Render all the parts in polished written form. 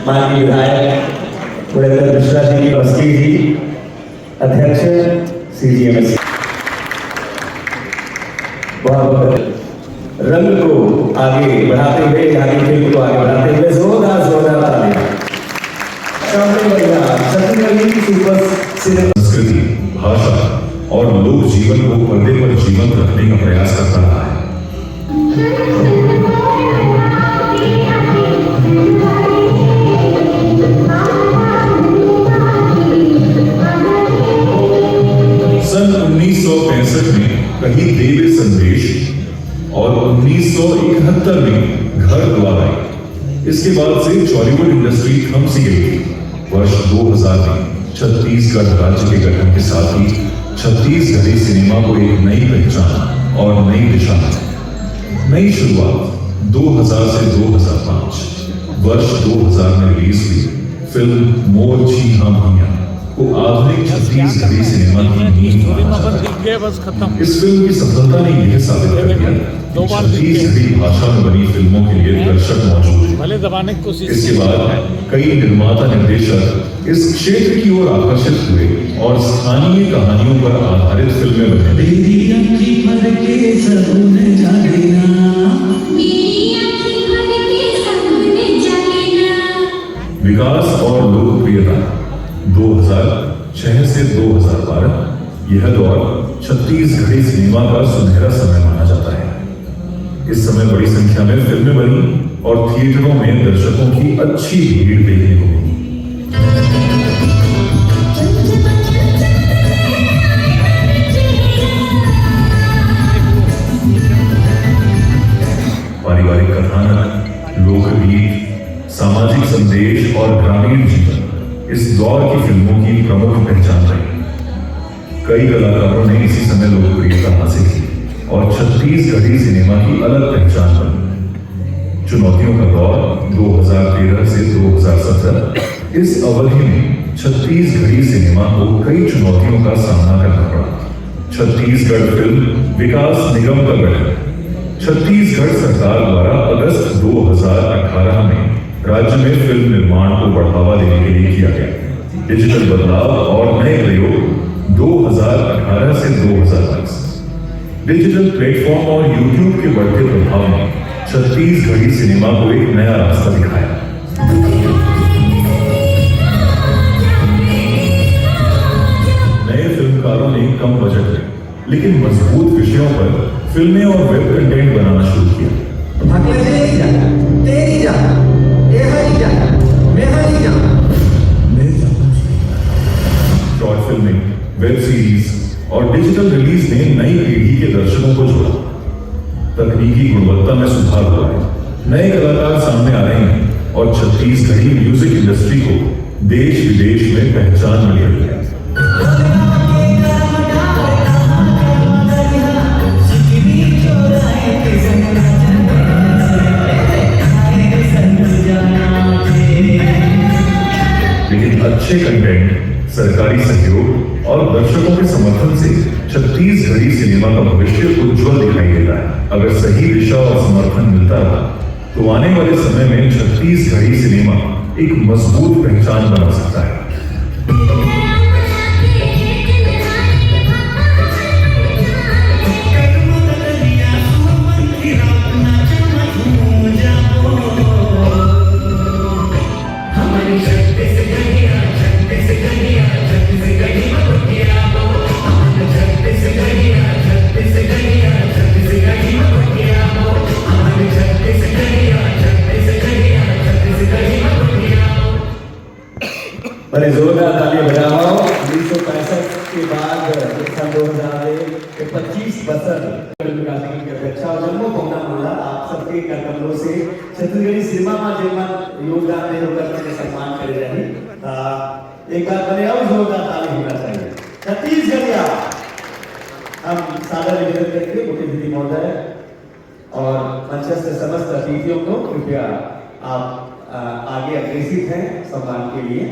माननीय विधायक पुरंदर मिश्रा जी की उपस्थिति थी, अध्यक्ष CGMS बहुत रंग को आगे बढ़ाते हुए, आगे फिल्म को आगे बढ़ाते हुए जोरदार तालियां। संस्कृति, भाषा और लोक जीवन को पर्दे पर जीवंत रखने का प्रयास करता रहा है। सन 1965 में कहीं देव संदेश और 1971 में घर द्वार आई। इसके बाद से बॉलीवुड इंडस्ट्री थम सी गई थी। वर्ष 2000 में छत्तीसगढ़ राज्य के गठन के साथ ही छत्तीसगढ़ी सिनेमा को एक नई पहचान और नई दिशा मिली। नई शुरुआत 2000 से 2005 वर्ष 2000 में रिलीज हुई फिल्म मोर छी हाँ भैया को आधुनिक छत्तीसगढ़ी सिनेमा की नींव माना जाता है। इस फिल्म की सफलता ने यह साबित कर दिया कि छत्तीसगढ़ी भाषा में बनी फिल्मों के लिए दर्शक मौजूद है। इसके बाद कई निर्माता निर्देशक इस क्षेत्र की ओर आकर्षित हुए और स्थानीय कहानियों पर आधारित फिल्में बने। विकास और लोकप्रियता 2006 से 2012 यह दौर छत्तीसगढ़ी सिनेमा का सुनहरा समय माना जाता है। इस समय बड़ी संख्या में फिल्में बनी और थिएटरों में दर्शकों की अच्छी भीड़ देखने को मिली। पारिवारिक कथानक, लोकगीत, सामाजिक संदेश और ग्रामीण जीवन इस दौर की फिल्मों की प्रमुख पहचान रही। कई कलाकारों ने इसी समय लोकप्रियता हासिल की और छत्तीसगढ़ी सिनेमा की अलग पहचान बनी। चुनौतियों का दौर 2013 से 2017 इस अवधि में छत्तीसगढ़ी सिनेमा को कई चुनौतियों का सामना करना पड़ा। छत्तीसगढ़ फिल्म विकास निगम का गठन छत्तीसगढ़ सरकार द्वारा अगस्त 2018 में राज्य में फिल्म निर्माण को बढ़ावा देने के लिए किया गया। डिजिटल बदलाव और नए प्रयोग 2018 से 2022 डिजिटल प्लेटफॉर्म और यूट्यूब के बढ़ते प्रभाव ने छत्तीसगढ़ी सिनेमा को एक नया रास्ता दिखाया। नए फिल्मकारों ने कम बजट में लेकिन मजबूत विषयों पर फिल्में और वेब कंटेंट बनाना शुरू किया। शॉर्ट फिल्में, वेब सीरीज और डिजिटल रिलीज ने नई पीढ़ी के दर्शकों को जोड़ा। तकनीकी गुणवत्ता में सुधार हुआ है, नए कलाकार सामने आ रहे हैं और छत्तीसगढ़ी म्यूजिक इंडस्ट्री को देश विदेश में पहचान मिल रही है। लेकिन अच्छे कंटेंट, सरकारी सहयोग और दर्शकों के समर्थन से छत्तीसगढ़ी सिनेमा का भविष्य उज्जवल दिखाई देता है। अगर सही दिशा और समर्थन मिलता रहा तो आने वाले समय में छत्तीसगढ़ी सिनेमा एक मजबूत पहचान बना सकता है। बड़े जोरदार तालियां बजाओ। 1965 के बाद सन 2000 के 25 बरस जन्मों पौना मुला आप सबके कदमों से छत्तीसगढ़ी सिनेमा में जेमन योगदान दे होकर के सम्मान करे जाही। एक बार बने और जोरदार ताली होना चाहिए। छत्तीसगढ़िया हम हम सादर निवेदन करेंगे मुख्य अतिथि महोदय और मंचस्थ समस्त अतिथियों को कृपया आप आगे अग्रसित हैं सम्मान के लिए।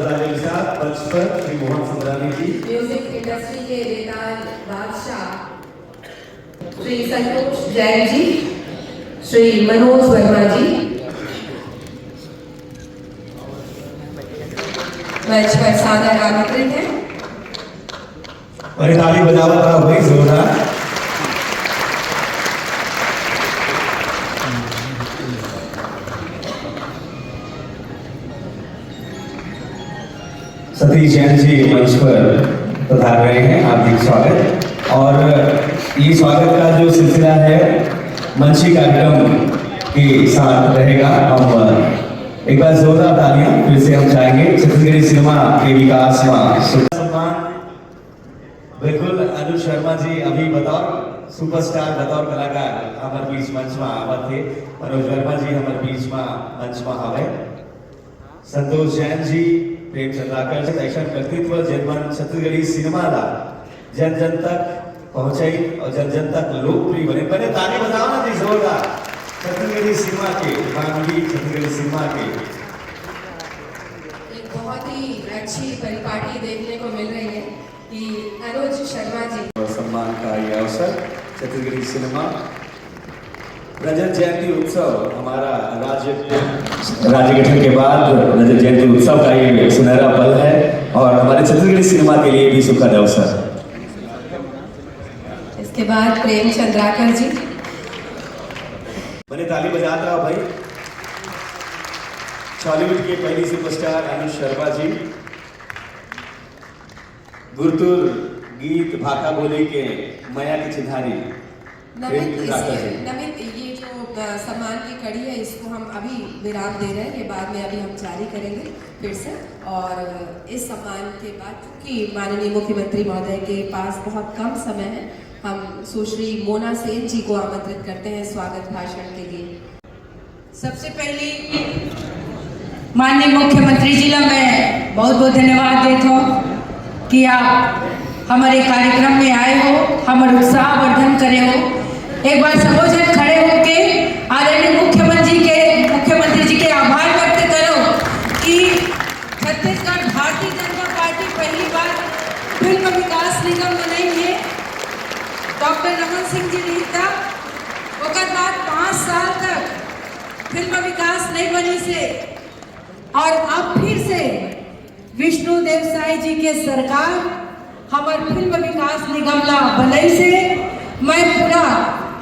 के साथ मंच पर श्री मोहन सुंदरानी जी, म्यूजिक इंडस्ट्री के बेताज बादशाह श्री संतोष जैन जी, श्री मनोज वर्मा जी मंच पर सादर आमंत्रित है। और ताली बजाओ था भाई जोरदार। सतीश जैन जी मंच पर पधार रहे हैं, हार्दिक स्वागत। और ये स्वागत का जो सिलसिला है मंची कार्यक्रम के साथ रहेगा। हम एक बार जोरदार तालियां फिर से हम चाहेंगे छत्तीसगढ़ी सिनेमा के विकास में सम्मान। बिल्कुल अनुज शर्मा जी अभी बतौर सुपरस्टार बतौर कलाकार हमारे बीच मंच में आवत थे। मनोज वर्मा जी हमारे बीच में मंच में आवे। संतोष जैन जी, प्रेम चंद्राकर ऐसा व्यक्तित्व जनमन छत्तीसगढ़ी सिनेमा ला जन जन तक पहुंचाई और जन जन तक लोकप्रिय बने। पहले ताली बजाओ ना जी जोरदार छत्तीसगढ़ी सिनेमा के, मानवीय छत्तीसगढ़ी सिनेमा के। एक बहुत ही अच्छी परिपाटी देखने को मिल रही है कि अनुज शर्मा जी और सम्मान का ये अवसर छत्तीसगढ़ी सिनेमा रजत जयंती उत्सव हमारा राज्य गठन के बाद रजत जयंती उत्सव का ये सुनहरा पल है और हमारे छत्तीसगढ़ी सिनेमा के लिए भी सुखद अवसर। इसके बाद प्रेम चंद्राकर जी, मैंने ताली बजाता हूँ भाई। बॉलीवुड के पहली सुपरस्टार अनुज शर्मा जी, गुरतुर गीत भाका बोली के मया की चिन्हारी नमित ये जो सम्मान की कड़ी है इसको हम अभी विराम दे रहे हैं, ये बाद में अभी हम जारी करेंगे फिर से। और इस सम्मान के बाद क्योंकि माननीय मुख्यमंत्री महोदय के पास बहुत कम समय है, हम सुश्री मोना सेन जी को आमंत्रित करते हैं स्वागत भाषण के लिए। सबसे पहले माननीय मुख्यमंत्री जी ला मैं बहुत बहुत धन्यवाद देता हूँ कि आप हमारे कार्यक्रम में आए हो, हमारे उत्साह वर्धन करे हो। एक बार सबो जन खड़े होके आदरणीय मुख्यमंत्री जी के आभार व्यक्त करो कि छत्तीसगढ़ भारतीय जनता पार्टी पहली बार फिल्म विकास निगम बनाई है। डॉक्टर रमन सिंह जी नहीं था, उसके बाद 5 साल तक फिल्म विकास नहीं बनी से और अब फिर से विष्णु देव साई जी के सरकार हमार फिल्म विकास निगम ला बनई से मैं पूरा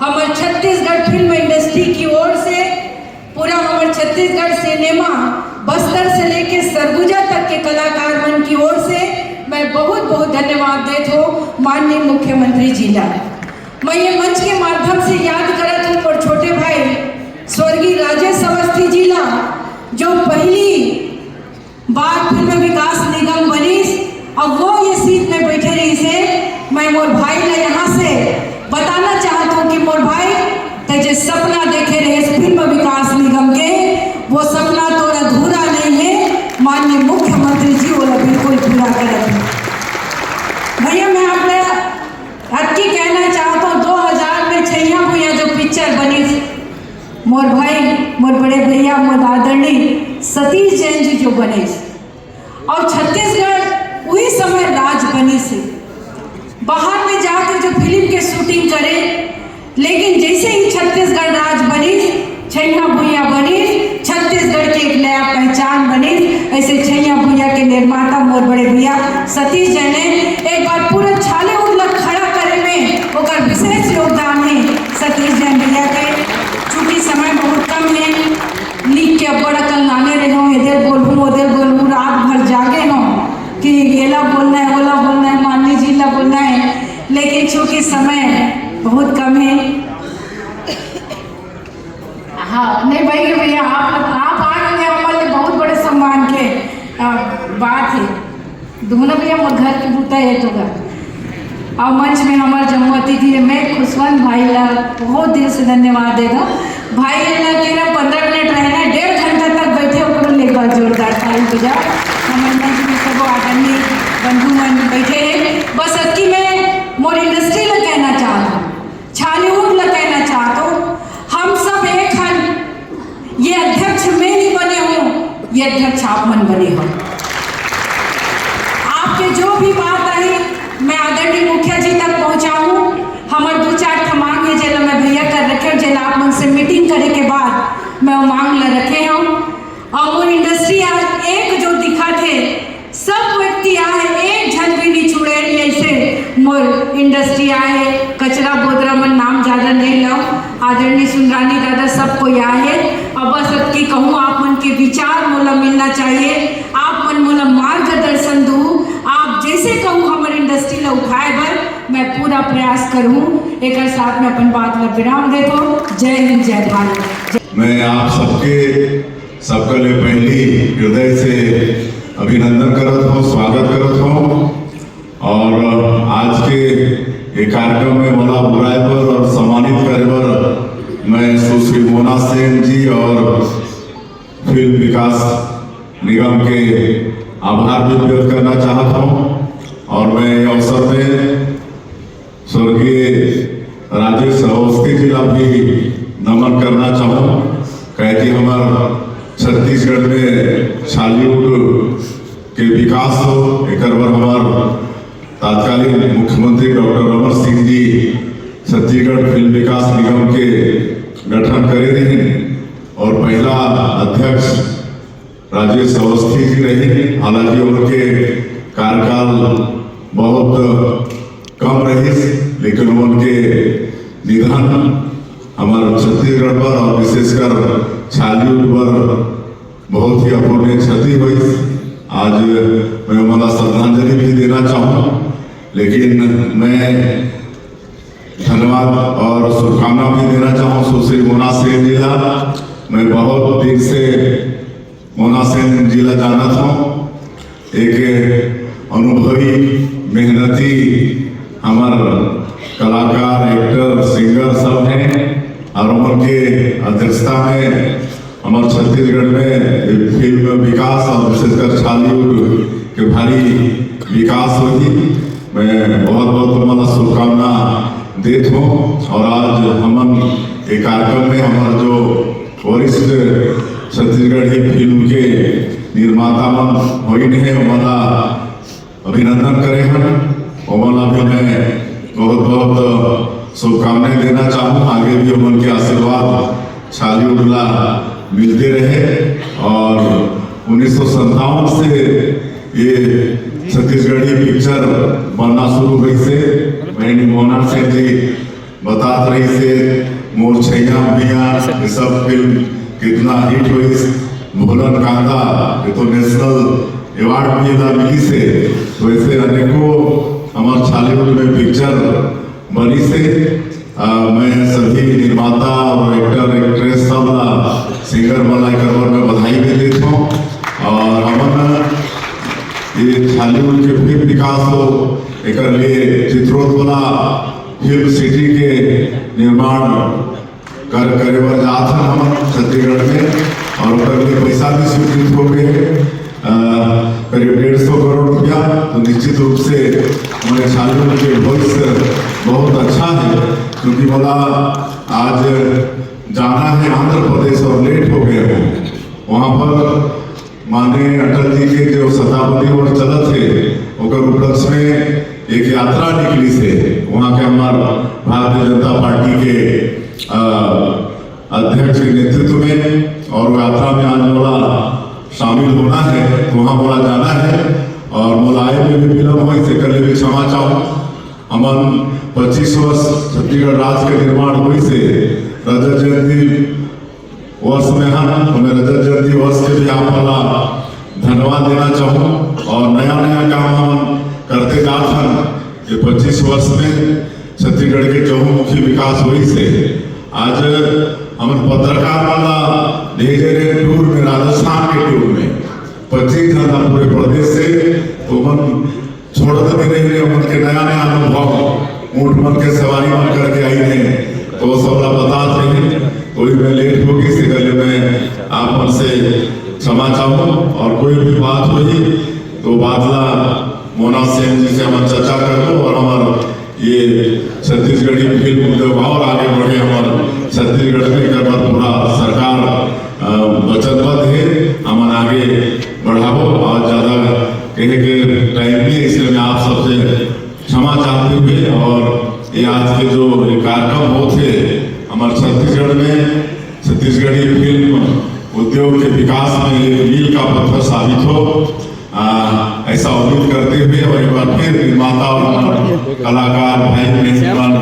हमार छत्तीसगढ़ फिल्म इंडस्ट्री की ओर से पूरा हमार छत्तीसगढ़ सिनेमा बस्तर से लेके सरगुजा तक के कलाकार मन की ओर से मैं बहुत बहुत धन्यवाद देता हूँ माननीय मुख्यमंत्री जी ला। मैं ये मंच के माध्यम से याद करत हूँ और छोटे भाई स्वर्गीय राजेश अवस्थी जी ला जो पहली बार फिल्म विकास निगम बनी और वो ये सीट में बैठे रही से मैं मोर भाई ने यहाँ से बताना चाहता हूँ कि मोर भाई तेजे सपना देखे रहे फिल्म विकास निगम के, वो सपना तो अधूरा नहीं है। माननीय मुख्यमंत्री जी वो बिल्कुल पूरा करेंगे। भैया मैं अपने हक्की कहना चाहता हूँ 2000 में छैया भैया जो पिक्चर बनी मोर भाई मोर बड़े भैया मोर आदरणीय सतीश जैन जी जो बने और छत्तीसगढ़ वही समय राज बनी से बाहर में जाकर जो फिल्म के शूटिंग करे, लेकिन जैसे ही छत्तीसगढ़ राज बनी, छैया भुइया बनी, छत्तीसगढ़ की एक नया पहचान बनी। ऐसे छैया भुइया के निर्माता मोर बड़े भैया सतीश जैन ने एक बार पूरे छाले उलग खड़ा करे में ओकर विशेष योगदान है सतीश जैन भैया के। चूँकि समय बहुत कम है, लिख के बड़ा कल नाने रहे हूँ, इधर बोलूँ उधर बोलूँ, रात भर जागे हूँ कि येला बोलना है ओला बोलना है माननीय जी ला बोलना है, लेकिन चूँकि समय बहुत कम है। हाँ नहीं भाई भैया आप आ गए हमारे बहुत बड़े सम्मान के बात है। दोनों भैया मोर घर की बूता है तो और मंच में हमारे जम्मू अतिथि है मैं खुशवंत भाई ला बहुत दिल से धन्यवाद देता भाई ला के ना 15 मिनट रहना 1.5 घंटा तक बैठे ऊपर लेकर जोरदार ताली बजा। हमारे मंच में सब आदरणीय बंधु मन बैठे हैं। बस अक्की में मोर दिन आप मन से मीटिंग करे के बाद मैं वो मांग ला रखे हूँ। और वो इंडस्ट्री आज एक जो दिखा थे सब व्यक्ति आए, एक झन भी नहीं छुड़े, ऐसे मोर इंडस्ट्री आए। कचरा बोदरा मन नाम ज़्यादा नहीं लो, आदरणीय सुंदरानी दादा सब कोई आए। अब बस अबकी कहूँ आप मन के विचार मोला मिलना चाहिए, आप मन मोला मार्गदर्शन दूँ, आप जैसे कहूँ हमारे इंडस्ट्री ला उठाए बर मैं पूरा प्रयास करूँ। एक साथ में अपन बात ला विराम दे दो। जय हिंद, जय भारत। मैं आप सबके लिए पहली हृदय से अभिनंदन करत हूँ, स्वागत करत हूँ। और आज के ये कार्यक्रम में मला बुलाए पर और सम्मानित करे पर मैं सुश्री मोना सेन जी और फिल्म विकास निगम के आभार भी व्यक्त करना चाहता हूँ। और मैं अवसर में स्वर्गीय राजेश अवस्थी जी का भी नमन करना चाहूँ, कहे कि हमारा छत्तीसगढ़ में शालीवुड के विकास हो, एक बार हमार तत्कालीन मुख्यमंत्री डॉक्टर रमन सिंह जी छत्तीसगढ़ फिल्म विकास निगम के गठन करे रहे और पहला अध्यक्ष राजेश अवस्थी जी रहे। हालांकि उनके कार्यकाल बहुत कम रही, लेकिन उनके निधन हमारे छत्तीसगढ़ पर और विशेषकर शालीवुड पर बहुत ही अपूर्णीय क्षति हुई। आज मैं मला श्रद्धांजलि भी देना चाहूँ, लेकिन मैं धन्यवाद और शुभकामना भी देना चाहूँ सुश्री मोना सेन जी का। मैं बहुत दिन से मोना सेन जी का जाना था, एक अनुभवी मेहनती हमार कलाकार, एक्टर, सिंगर सब हैं और उनके अध्यक्षता में हमारे छत्तीसगढ़ में फिल्म विकास और विशेषकर शालीवुड के भारी विकास होगी। मैं बहुत बहुत हमारा शुभकामना देता हूँ। और आज हमन एक कार्यक्रम में हमारा जो वरिष्ठ छत्तीसगढ़ी फिल्म के निर्माता मन होइन है हमारा अभिनंदन करे हैं, हमारा भी मैं बहुत बहुत शुभकामनाएं देना चाहूँ। आगे भी उनके आशीर्वाद शालीवुड ला मिलते रहे। और 1957 से ये छत्तीसगढ़ी पिक्चर बनना शुरू हुई से मैंने मोना सेन जी बता रही से मोर छैया भैया ये सब फिल्म कितना हिट हुई। भोलन कांदा ये तो नेशनल अवार्ड भी मिली से, तो ऐसे अनेकों हमारे शालीवुड में पिक्चर बनी से मैं सभी निर्माता और एक्टर एक्ट्रेस सब सिंगर मलाई करवर में बधाई भी देता हूँ। और हमन ये शालीवुड के फिल्म विकास हो एक लिए चित्रोत्पला फिल्म सिटी के निर्माण करे बर जात हैं हम छत्तीसगढ़ में, और उसके लिए पैसा भी स्वीकृत हो गए करीब 150 करोड़ रुपया। तो निश्चित रूप से हमारे शालीवुड के भविष्य बहुत अच्छा है, क्योंकि बोला आज जाना है आंध्र प्रदेश और लेट हो गए हैं। वहाँ पर माननीय अटल जी के जो शताब्दी वर्ष चलत है ओकर उपलक्ष्य में एक यात्रा निकली से वहाँ के हमारे भारतीय जनता पार्टी के अध्यक्ष के नेतृत्व में, और यात्रा में आज बोला शामिल होना है, वहाँ बोला जाना है। और मोलाए में भी विलम्ब हुई से कर भी क्षमा चाहूँ। हमन 25 वर्ष छत्तीसगढ़ राज्य के निर्माण हुई से रजत जयंती वर्ष में हमें रजत जयंती वर्ष के भी आप धन्यवाद देना चाहूँ। और नया नया काम हम करते जात हैं। ये 25 वर्ष में छत्तीसगढ़ के चहुमुखी विकास हुई से आज हम पत्रकार वाला भेजे रहे टूर में, राजस्थान के टूर में 25 जन पूरे प्रदेश से, तो मन छोड़ते भी नहीं रहे। उनके नया नया अनुभव ऊँट मन के सवारी मन करके आई है, तो सब बता रहे कोई में लेट होगी से गले में आप मन से क्षमा चाहूँ। और कोई भी बात हुई तो बादला मोना सेन जी से हम चर्चा कर लो, और हमारा ये छत्तीसगढ़ी फिल्म उद्योग और आगे बढ़े। हमारे छत्तीसगढ़ में पूरा सरकार वचनबद्ध है, हम आगे बढ़ाओ। और ज़्यादा कहे के टाइम भी, इसलिए मैं आप सबसे क्षमा चाहते हुए और ये आज के जो कार्यक्रम होते हमारे छत्तीसगढ़ में छत्तीसगढ़ी फिल्म उद्योग के विकास में ये मील का पत्थर साबित हो, ऐसा उम्मीद करते हुए और एक बार फिर निर्माता और कलाकार भाई बहन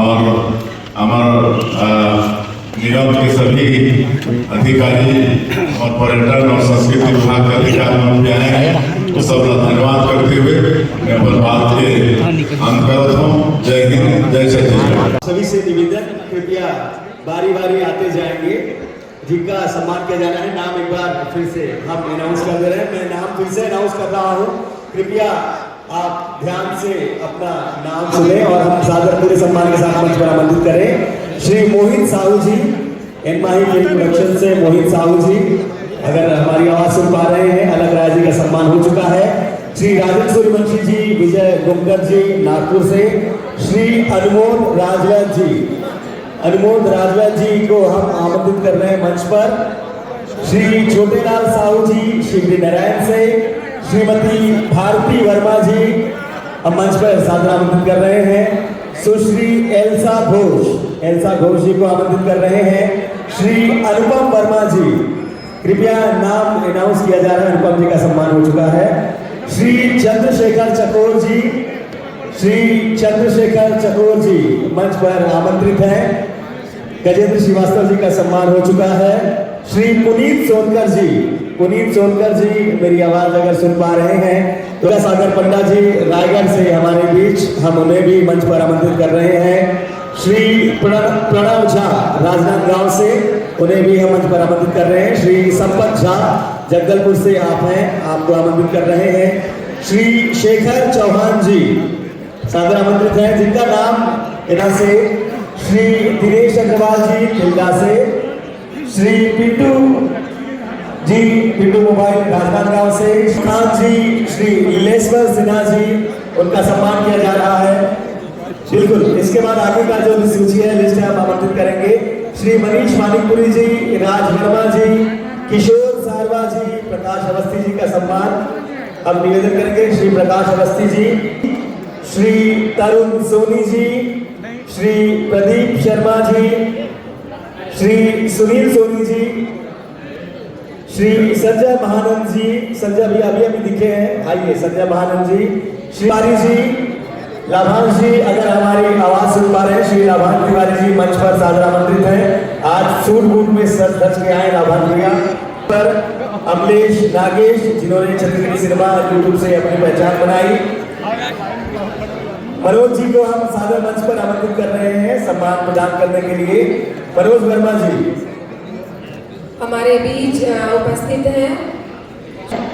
और हमारे निगम के सभी अधिकारी और पर्यटन और संस्कृति विभाग के अधिकारी भी आए हैं, तो सब धन्यवाद करते हुए मैं अपनी बात के अंत करता हूँ। जय हिंद, जय छत्तीसगढ़। सभी से निवेदन, कृपया बारी बारी आते जाएंगे, जिनका सम्मान किया जाना है। नाम एक बार फिर से हम अनाउंस कर दे रहे हैं। मैं नाम फिर से अनाउंस कर रहा हूँ, कृपया आप ध्यान से अपना नाम सुने और हम सादर पूरे सम्मान के साथ मंच पर आमंत्रित करें। श्री मोहित साहू जी, एनमाही फिल्म प्रोडक्शन से मोहित साहू जी, अगर हमारी आवाज सुन पा रहे हैं, अलग राज्य का सम्मान हो चुका है। श्री राजन सूर्यवंशी जी, विजय गुमकर जी नागपुर से, श्री अनमोल राजवैद जी, अनमोल राजवैद जी को हम आमंत्रित कर रहे हैं मंच पर। श्री छोटेलाल साहू जी श्री नारायण से, श्रीमती भारती वर्मा जी हम मंच पर सादर आमंत्रित कर रहे हैं। सुश्री एल्सा घोष जी को आमंत्रित कर रहे हैं। श्री अनुपम वर्मा जी, कृपया नाम अनाउंस किया जा रहा है, अनुपम जी का सम्मान हो चुका है। श्री चंद्रशेखर चकोर जी मंच पर आमंत्रित हैं। गजेंद्र श्रीवास्तव जी का सम्मान हो चुका है। श्री पुनीत सोनकर जी मेरी आवाज अगर सुन पा रहे हैं तो सागर पंडा जी रायगढ़ से हमारे बीच, हम उन्हें भी मंच पर आमंत्रित कर रहे हैं। श्री प्रणव झा राजनांदगांव से, उन्हें भी हम मंच पर आमंत्रित कर रहे हैं। श्री संपत झा जगदलपुर से आप हैं, आपको आमंत्रित कर रहे हैं। श्री शेखर चौहान जी सादर आमंत्रित हैं, जिनका नाम यहाँ से श्री दिनेश अग्रवाल जी तिल्दा से, श्री पिंटू मोबाइल राजनांदगांव से, खान जी, श्री नीलेश्वर सिन्हा जी, उनका सम्मान किया जा रहा है। बिल्कुल, इसके बाद आगे का जो सूची है, लिस्ट है, आप आमंत्रित करेंगे। श्री मनीष मानिकपुरी जी, राज वर्मा जी, किशोर सारवा जी, प्रकाश अवस्थी जी का सम्मान हम निवेदन करेंगे। श्री प्रकाश अवस्थी जी, श्री तरुण सोनी जी, श्री प्रदीप शर्मा जी, श्री सुनील सोनी जी, श्री संजय महानंद जी, संजय भी अभी दिखे हैं, आइए संजय महानंद जी, श्री तिवारी जी, लाभांश जी, अगर हमारी आवाज सुन पा रहे हैं, श्री लाभांश तिवारी जी मंच पर सादर आमंत्रित हैं। आज सूट बूट में सर ढच के आए लाभांश भैया। पर अमलेश नागेश, जिन्होंने छत्तीसगढ़ी सिनेमा यूट्यूब से अपनी पहचान बनाई। मनोज जी को हम सादर मंच पर आमंत्रित कर रहे हैं सम्मान प्रदान करने के लिए। मनोज वर्मा जी हमारे बीच उपस्थित हैं,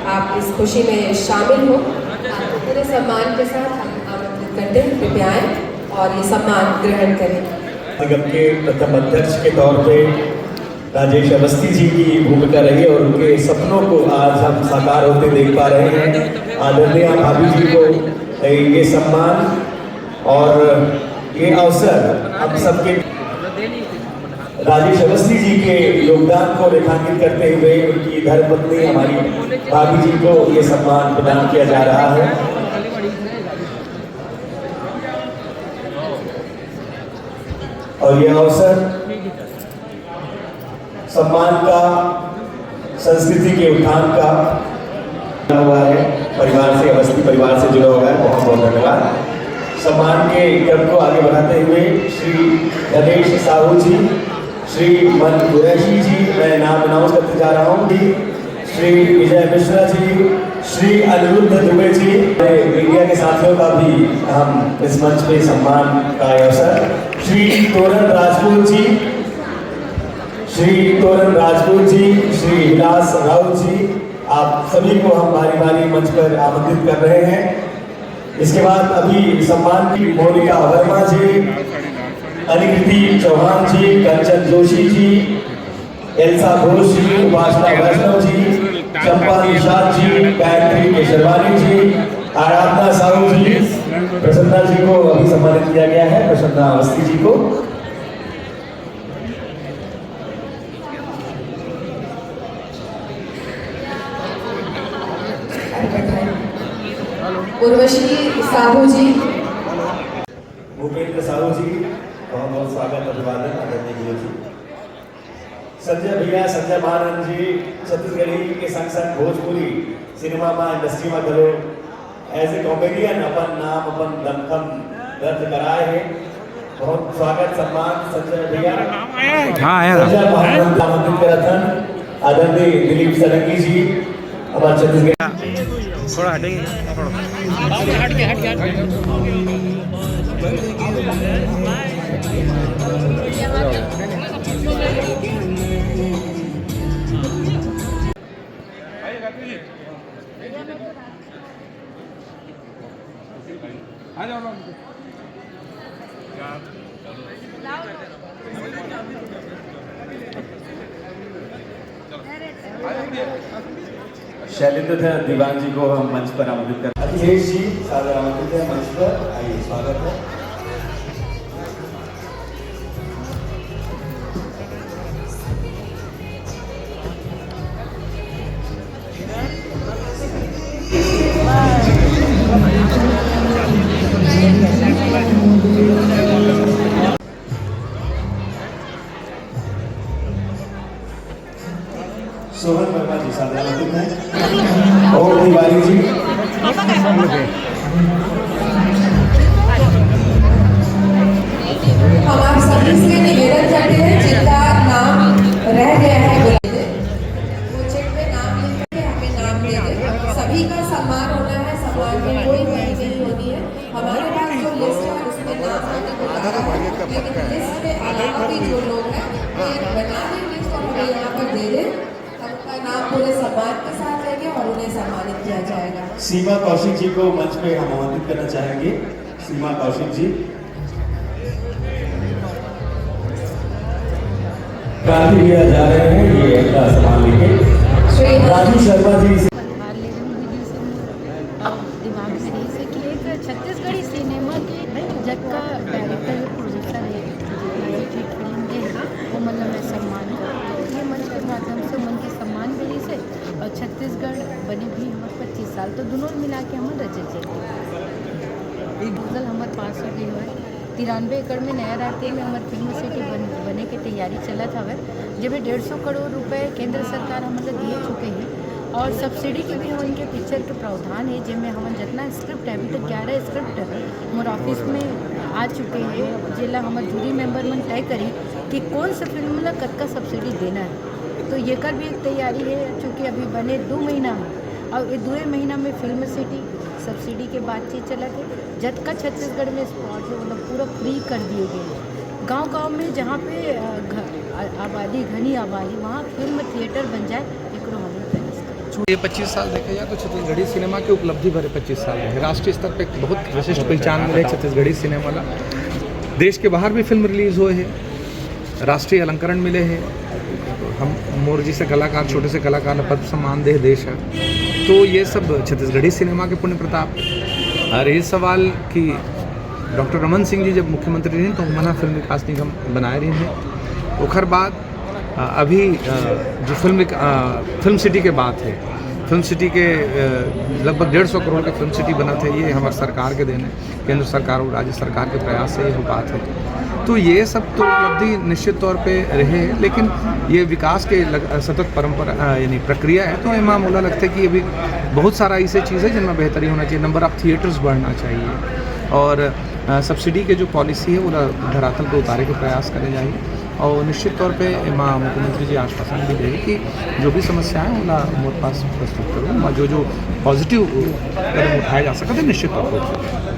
आप इस खुशी में शामिल हो। आपको पूरे सम्मान के साथ हम आमंत्रित करते हैं, कृपया आएं और ये सम्मान ग्रहण करें। निगम के प्रथम अध्यक्ष के तौर पे राजेश अवस्थी जी की भूमिका रही और उनके सपनों को आज हम साकार होते देख पा रहे हैं। आदरणीय भाभी जी को ये सम्मान और ये अवसर हम सबके राजेश अवस्थी जी के योगदान को रेखांकित करते हुए उनकी धर्मपत्नी हमारी भाभी जी को ये सम्मान प्रदान किया जा रहा है। और यह अवसर सम्मान का, संस्कृति के उत्थान का हुआ है, परिवार से, अवस्थी परिवार से जुड़ा हुआ है। बहुत बहुत धन्यवाद। सम्मान के क्रम को आगे बढ़ाते हुए श्री गणेश साहू जी, श्री मन कुरैशी जी, मैं नाम अनाउंस करते जा रहा हूँ, श्री विजय मिश्रा जी, श्री अनिरुद्ध दुबे जी, मीडिया के साथियों का भी हम इस मंच पे सम्मान का अवसर। श्री तोरण राजपूत जी, श्री विलास राउत जी, आप सभी को हम बारी बारी मंच पर आमंत्रित कर रहे हैं। इसके बाद अभी सम्मान की मोनिका वर्मा जी, अनिकृति चौहान जी, कंचन जोशी जी, एल्सा घोष जी, उपासना वैष्णव जी, चंपा निषाद जी, गायत्री केशरवानी जी, आराधना साहू जी, प्रसन्ना जी को अभी सम्मानित किया गया है, प्रसन्ना अवस्थी जी को। उर्वशी साहू जी, भूपेंद्र साहू जी, बहुत बहुत स्वागत अभिवादन आदरणीय गुरु जी। संजय भैया, संजय महाराज जी छत्तीसगढ़ी के संग संग भोजपुरी सिनेमा में इंडस्ट्री में करो एज ए कॉमेडियन अपन नाम अपन दमखम दर्ज कराए हैं। बहुत स्वागत सम्मान संजय भैया। संजय महाराज आमंत्रित करथन आदरणीय दिलीप सरंगी जी हमारे छत्तीसगढ़ थोड़ा हटेंगे शैलेंद्र दीवान जी को हम मंच पर आमंत्रित करते हैं। अखिलेश जी सादर आमंत्रित है मंच पर, आइए स्वागत है। सोहन वर्मा जी सादर आमंत्रित हैं और तिवारी जी। हम आप सभी से निवेदन करते हैं जिनका नाम रह गया है वो चेक में नाम लिख के हमें नाम दे दें। सभी का सम्मान होना है, सम्मान में कोई कमी नहीं होनी है। हमारे पास जो लिस्ट है उसमें नाम आने को कहा है, लेकिन लिस्ट के अलावा भी जो लोग हैं वो बना दें लिस्ट और हमें यहाँ पर दे दें। उनका नाम पूरे सम्मान के साथ लेंगे और उन्हें सम्मानित किया जाएगा। सीमा कौशिक जी को मंच पे हम आमंत्रित करना चाहेंगे। सीमा कौशिक जी क्रांति भैया जा रहे हैं, ये अपना सामान लेके। राजू शर्मा जी दिमाग में रही से कि एक छत्तीसगढ़ी सिनेमा के जगका डायरेक्टर है, प्रोड्यूसर है, फिल्म के वो मतलब मैं सम्मान करती हूँ। ये मंच के माध्यम से मन के सम्मान मिली से और छत्तीसगढ़ बने भी हमारे 25 साल तो दोनों मिला के हमारे रचे हमारे पास हो गई है। 93 एकड़ में नया रायपुर में हमारे फिल्म सिटी बने की तैयारी चलत हवे, जब 150 करोड़ रुपए केंद्र सरकार हमारे दिए चुके हैं और सब्सिडी के भी हम इनके पिक्चर के प्रावधान है, जिनमें हम जितना स्क्रिप्ट है अभी तक 11 स्क्रिप्ट हमारे ऑफिस में आ चुके हैं। जिला हमारे जूरी मेंबर मन तय करी कि कौन सा फिल्म में कतका सब्सिडी देना है, तो ये कर भी एक तैयारी है। चूँकि अभी बने 2 महीना है और ये 2 महीना में फिल्म सिटी सब्सिडी के बातचीत चला के जतका छत्तीसगढ़ में स्पॉट है मतलब पूरा फ्री कर दिए गए। गांव-गांव में जहाँ पे आबादी घनी आबादी वहाँ फिल्म थिएटर बन जाए एक ये 25 साल देखे जाए तो छत्तीसगढ़ी सिनेमा की उपलब्धि भरे 25 साल है। राष्ट्रीय स्तर पे बहुत विशिष्ट पहचान मिले छत्तीसगढ़ी सिनेमा ला। देश के बाहर भी फिल्म रिलीज़ हुए हैं, राष्ट्रीय अलंकरण मिले हैं। हम मोर जी से कलाकार, छोटे से कलाकार ने पद्म सम्मान दे देश है, तो ये सब छत्तीसगढ़ी सिनेमा के पुण्य प्रताप। और ये सवाल कि डॉक्टर रमन सिंह जी जब मुख्यमंत्री रहे तो मना फिल्म विकास निगम बनाए रहे हैं। ओखर बाद अभी जो फिल्म सिटी के बात है, फिल्म सिटी के लगभग 150 करोड़ के फिल्म सिटी बना थे, ये हमारे सरकार के देन है, केंद्र सरकार और राज्य सरकार के प्रयास से ये हो बात है। तो ये सब तो उपलब्धि निश्चित तौर पे रहे, लेकिन ये विकास के सतत परंपरा यानी प्रक्रिया है। तो इमाम मोला लगता है कि अभी बहुत सारा ऐसे चीज़ है जिनमें बेहतरी होना चाहिए, नंबर ऑफ़ थिएटर्स बढ़ना चाहिए और सब्सिडी के जो पॉलिसी है वो धरातल पर उतारे के प्रयास करे जाइए। और निश्चित तौर पे मुख्यमंत्री जी आश्वासन भी देंगे कि जो भी समस्याएं हैं वो मोर पास प्रस्तुत करूँ, जो पॉजिटिव कदम उठाए जा सकते हैं निश्चित तौर पर।